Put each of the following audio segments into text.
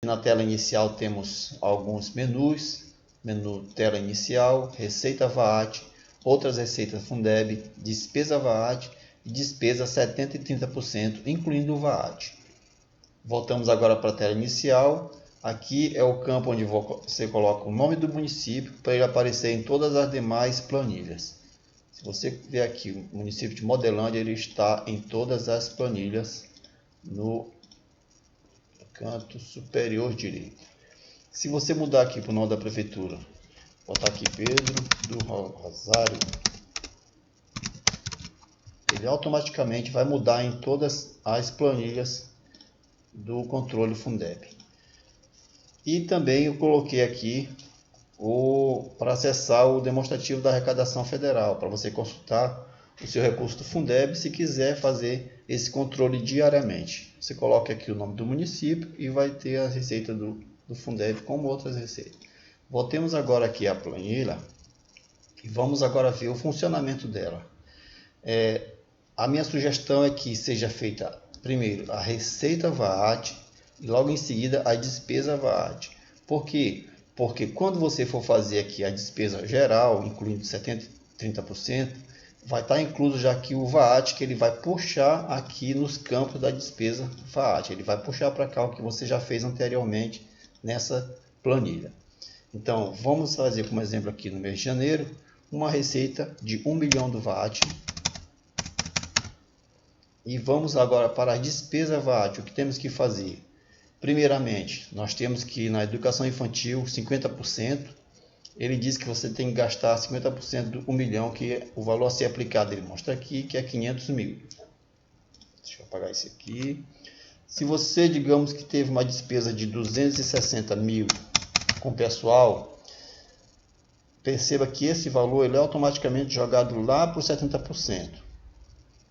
Na tela inicial temos alguns menus, menu tela inicial, receita VAT, outras receitas Fundeb, despesa VAT e despesa 70% e 30%, incluindo o VAT. Voltamos agora para a tela inicial. Aqui é o campo onde você coloca o nome do município para ele aparecer em todas as demais planilhas. Se você ver aqui o município de Modelândia, ele está em todas as planilhas no canto superior direito. Se você mudar aqui para o nome da prefeitura, botar aqui Pedro do Rosário, ele automaticamente vai mudar em todas as planilhas do controle Fundeb. E também eu coloquei aqui para acessar o demonstrativo da arrecadação federal, para você consultar o seu recurso do Fundeb se quiser fazer esse controle diariamente. Você coloca aqui o nome do município e vai ter a receita do Fundeb como outras receitas. Voltemos agora aqui à planilha e vamos agora ver o funcionamento dela. A minha sugestão é que seja feita primeiro a receita VAT e logo em seguida a despesa VAT. Por quê? Porque quando você for fazer aqui a despesa geral, incluindo 70% e 30%, vai estar incluso já aqui o VAT, que ele vai puxar aqui nos campos da despesa VAT. Ele vai puxar para cá o que você já fez anteriormente nessa planilha. Então, vamos fazer como exemplo aqui no mês de janeiro, uma receita de 1 milhão do VAT. E vamos agora para a despesa VAT. O que temos que fazer? Primeiramente, nós temos que na educação infantil 50%. Ele diz que você tem que gastar 50% do 1 milhão, que é o valor a ser aplicado. Ele mostra aqui que é 500 mil. Deixa eu apagar isso aqui. Se você, digamos que teve uma despesa de 260 mil com pessoal, perceba que esse valor ele é automaticamente jogado lá para os 70%.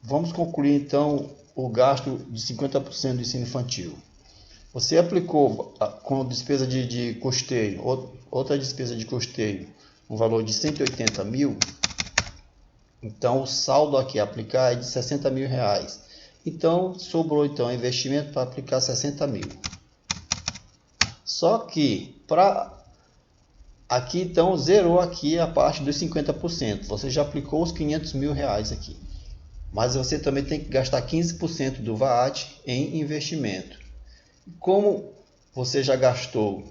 Vamos concluir então o gasto de 50% do ensino infantil. Você aplicou com despesa de custeio, outra despesa de custeio, um valor de 180 mil, então o saldo aqui a aplicar é de 60 mil reais. Então sobrou então investimento para aplicar 60 mil. Só que aqui então zerou aqui a parte dos 50%. Você já aplicou os 500 mil reais aqui. Mas você também tem que gastar 15% do VAT em investimento. Como você já gastou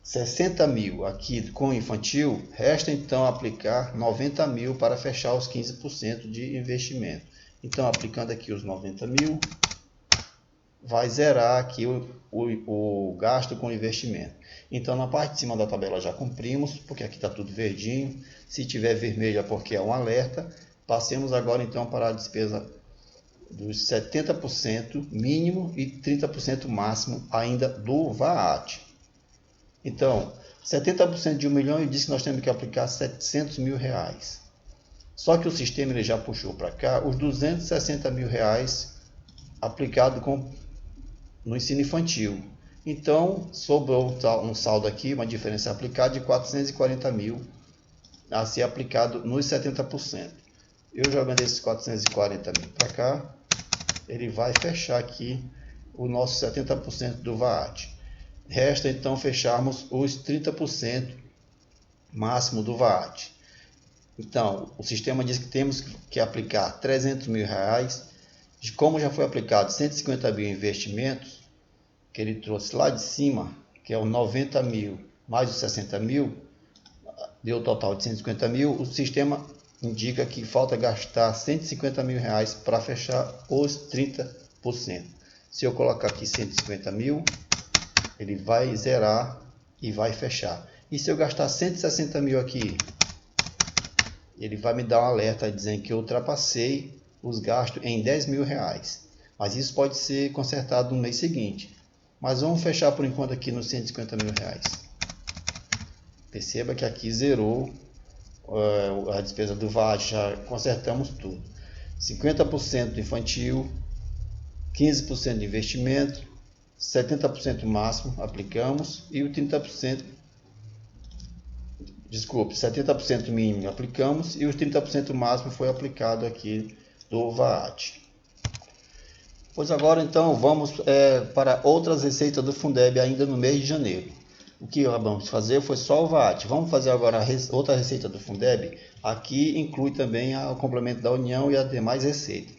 60 mil aqui com infantil, resta então aplicar 90 mil para fechar os 15% de investimento. Então, aplicando aqui os 90 mil, vai zerar aqui o gasto com investimento. Então, na parte de cima da tabela já cumprimos, porque aqui está tudo verdinho. Se tiver vermelho é porque é um alerta. Passemos agora então para a despesa dos 70% mínimo e 30% máximo ainda do VAT. Então, 70% de 1 milhão ele disse que nós temos que aplicar 700 mil reais. Só que o sistema ele já puxou para cá os 260 mil reais aplicado no ensino infantil. Então, sobrou um saldo aqui, uma diferença aplicada de 440 mil a ser aplicado nos 70%. Eu jogando esses 440 mil para cá, ele vai fechar aqui o nosso 70% do VAT. Resta então fecharmos os 30% máximo do VAT. Então, o sistema diz que temos que aplicar 300 mil reais. Como já foi aplicado 150 mil investimentos, que ele trouxe lá de cima, que é o 90 mil mais os 60 mil, deu o total de 150 mil, o sistema indica que falta gastar 150 mil reais para fechar os 30%. Se eu colocar aqui 150 mil, ele vai zerar e vai fechar. E se eu gastar 160 mil aqui, ele vai me dar um alerta dizendo que eu ultrapassei os gastos em 10 mil reais. Mas isso pode ser consertado no mês seguinte. Mas vamos fechar por enquanto aqui nos 150 mil reais. Perceba que aqui zerou a despesa do VAT, já consertamos tudo. 50% do infantil, 15% de investimento, 70% máximo aplicamos e o 30%, desculpe, 70% mínimo aplicamos e os 30% máximo foi aplicado aqui do VAT. Pois agora então vamos para outras receitas do Fundeb ainda no mês de janeiro. O que vamos fazer foi só o VAT. Vamos fazer agora outra receita do Fundeb. Aqui inclui também o complemento da União e as demais receitas.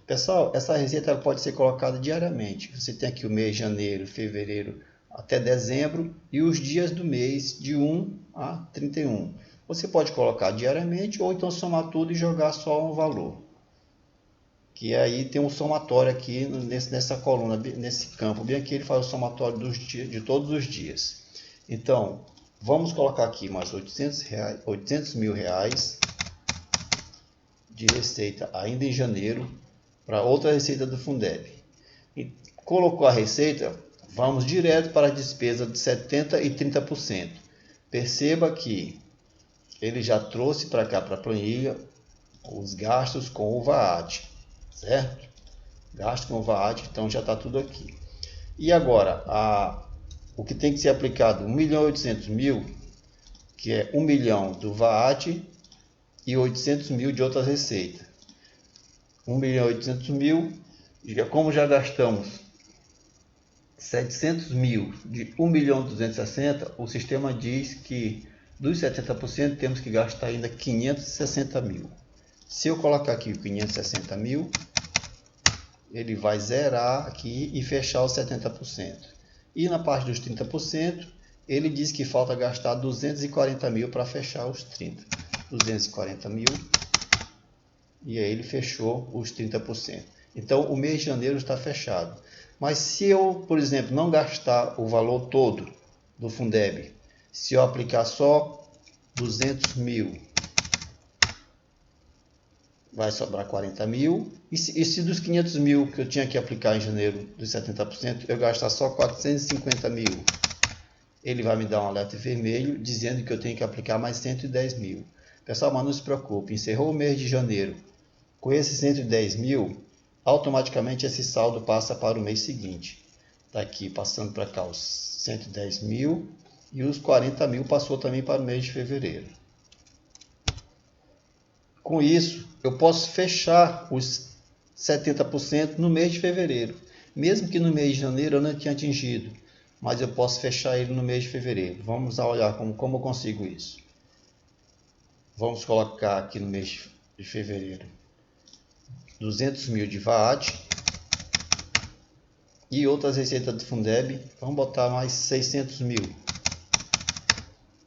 Pessoal, essa receita ela pode ser colocada diariamente. Você tem aqui o mês de janeiro, fevereiro até dezembro e os dias do mês de 1 a 31. Você pode colocar diariamente ou então somar tudo e jogar só um valor. Que aí tem um somatório aqui nessa coluna, nesse campo bem aqui, ele faz o somatório de todos os dias. Então, vamos colocar aqui mais 800 mil reais de receita ainda em janeiro para outra receita do Fundeb. E colocou a receita, vamos direto para a despesa de 70% e 30%. Perceba que ele já trouxe para cá, para a planilha, os gastos com o VAT. Certo? Gasto com o VAT, então já está tudo aqui. E agora, o que tem que ser aplicado? 1.800.000, que é 1 milhão do VAT e 800 mil de outras receitas. 1.800.000, como já gastamos 700 mil de 1.260.000, o sistema diz que dos 70% temos que gastar ainda 560 mil. Se eu colocar aqui o 560 mil, ele vai zerar aqui e fechar os 70%. E na parte dos 30%, ele diz que falta gastar 240 mil para fechar os 30%. 240 mil. E aí ele fechou os 30%. Então o mês de janeiro está fechado. Mas se eu, por exemplo, não gastar o valor todo do Fundeb, se eu aplicar só 200 mil, vai sobrar 40 mil. E se dos 500 mil que eu tinha que aplicar em janeiro, dos 70%, eu gastar só 450 mil, ele vai me dar um alerta vermelho dizendo que eu tenho que aplicar mais 110 mil. Pessoal, mas não se preocupe, encerrou o mês de janeiro com esses 110 mil, automaticamente esse saldo passa para o mês seguinte. Está aqui passando para cá os 110 mil e os 40 mil passou também para o mês de fevereiro. Com isso, eu posso fechar os 70% no mês de fevereiro. Mesmo que no mês de janeiro eu não tenha atingido, mas eu posso fechar ele no mês de fevereiro. Vamos olhar como eu consigo isso. Vamos colocar aqui no mês de fevereiro 200 mil de VAT e outras receitas do Fundeb. Vamos botar mais 600 mil.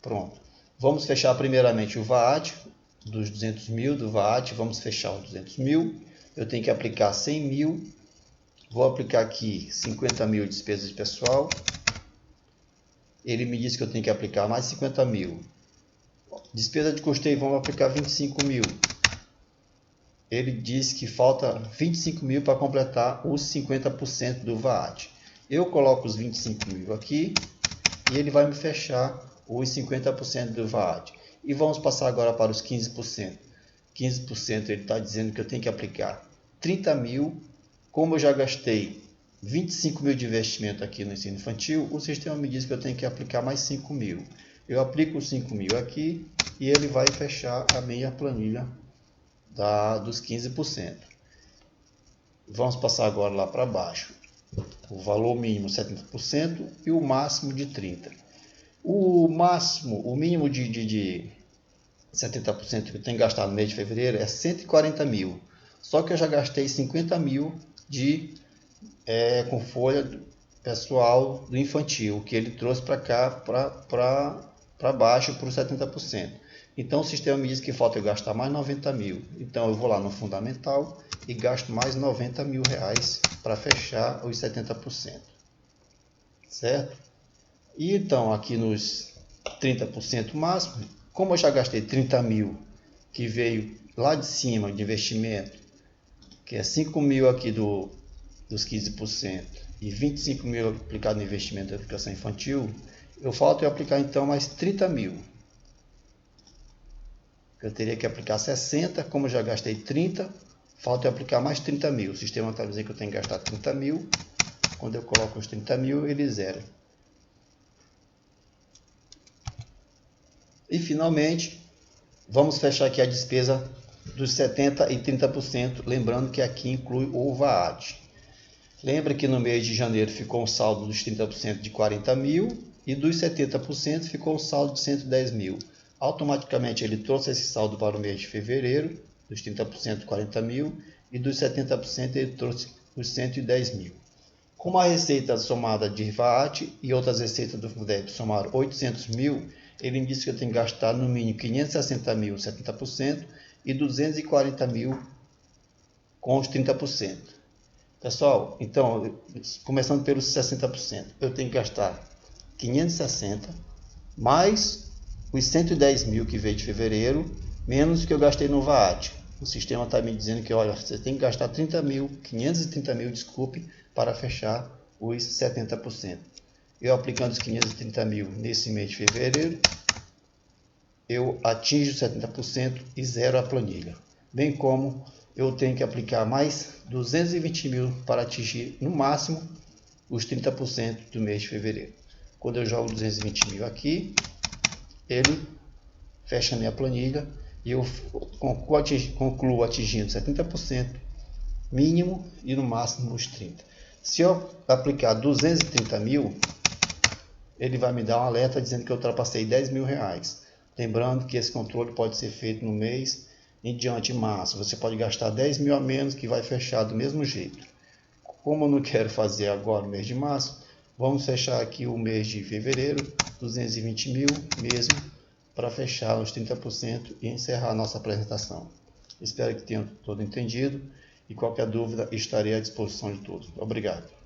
Pronto. Vamos fechar primeiramente o VAT. Dos 200 mil do VAT, vamos fechar os 200 mil. Eu tenho que aplicar 100 mil. Vou aplicar aqui 50 mil de despesas de pessoal. Ele me disse que eu tenho que aplicar mais 50 mil. Despesa de custeio, vamos aplicar 25 mil. Ele diz que falta 25 mil para completar os 50% do VAT. Eu coloco os 25 mil aqui e ele vai me fechar os 50% do VAT. E vamos passar agora para os 15%. 15% ele está dizendo que eu tenho que aplicar 30 mil. Como eu já gastei 25 mil de investimento aqui no ensino infantil, o sistema me diz que eu tenho que aplicar mais 5 mil. Eu aplico os 5 mil aqui e ele vai fechar a minha planilha dos 15%. Vamos passar agora lá para baixo. O valor mínimo 70% e o máximo de 30%. O mínimo de 70% que eu tenho gastado no mês de fevereiro é 140 mil. Só que eu já gastei 50 mil com folha pessoal do infantil, que ele trouxe para cá, para baixo, para os 70%. Então o sistema me diz que falta eu gastar mais 90 mil. Então eu vou lá no fundamental e gasto mais 90 mil reais para fechar os 70%. Certo? E então aqui nos 30% máximo, como eu já gastei 30 mil, que veio lá de cima de investimento, que é 5 mil aqui dos 15% e 25 mil aplicado no investimento da educação infantil, falta eu aplicar então mais 30 mil. Eu teria que aplicar 60, como eu já gastei 30, falta eu aplicar mais 30 mil. O sistema está dizendo que eu tenho que gastar 30 mil. Quando eu coloco os 30 mil, ele zera. E finalmente, vamos fechar aqui a despesa dos 70% e 30%, lembrando que aqui inclui o VAT. Lembra que no mês de janeiro ficou um saldo dos 30% de 40 mil e dos 70% ficou um saldo de 110 mil. Automaticamente ele trouxe esse saldo para o mês de fevereiro, dos 30% de 40 mil, e dos 70% ele trouxe os 110 mil. Como a receita somada de VAT e outras receitas do Fundeb somaram 800 mil, ele me disse que eu tenho que gastar no mínimo 560 mil, 70%, e 240 mil com os 30%. Pessoal, então, começando pelos 60%, eu tenho que gastar 560 mais os 110 mil que veio de fevereiro, menos o que eu gastei no VAT. O sistema está me dizendo que, olha, você tem que gastar 30 mil, 530 mil, desculpe, para fechar os 70%. Eu aplicando os 530 mil nesse mês de fevereiro, eu atinjo 70% e zero a planilha. Bem como eu tenho que aplicar mais 220 mil para atingir no máximo os 30% do mês de fevereiro. Quando eu jogo 220 mil aqui, ele fecha a minha planilha e eu concluo atingindo 70% mínimo e no máximo os 30%. Se eu aplicar 230 mil, ele vai me dar um alerta dizendo que eu ultrapassei 10 mil reais. Lembrando que esse controle pode ser feito no mês em diante de março. Você pode gastar 10 mil a menos que vai fechar do mesmo jeito. Como eu não quero fazer agora no mês de março, vamos fechar aqui o mês de fevereiro, 220 mil mesmo, para fechar os 30% e encerrar a nossa apresentação. Espero que tenham todo entendido e qualquer dúvida estarei à disposição de todos. Obrigado.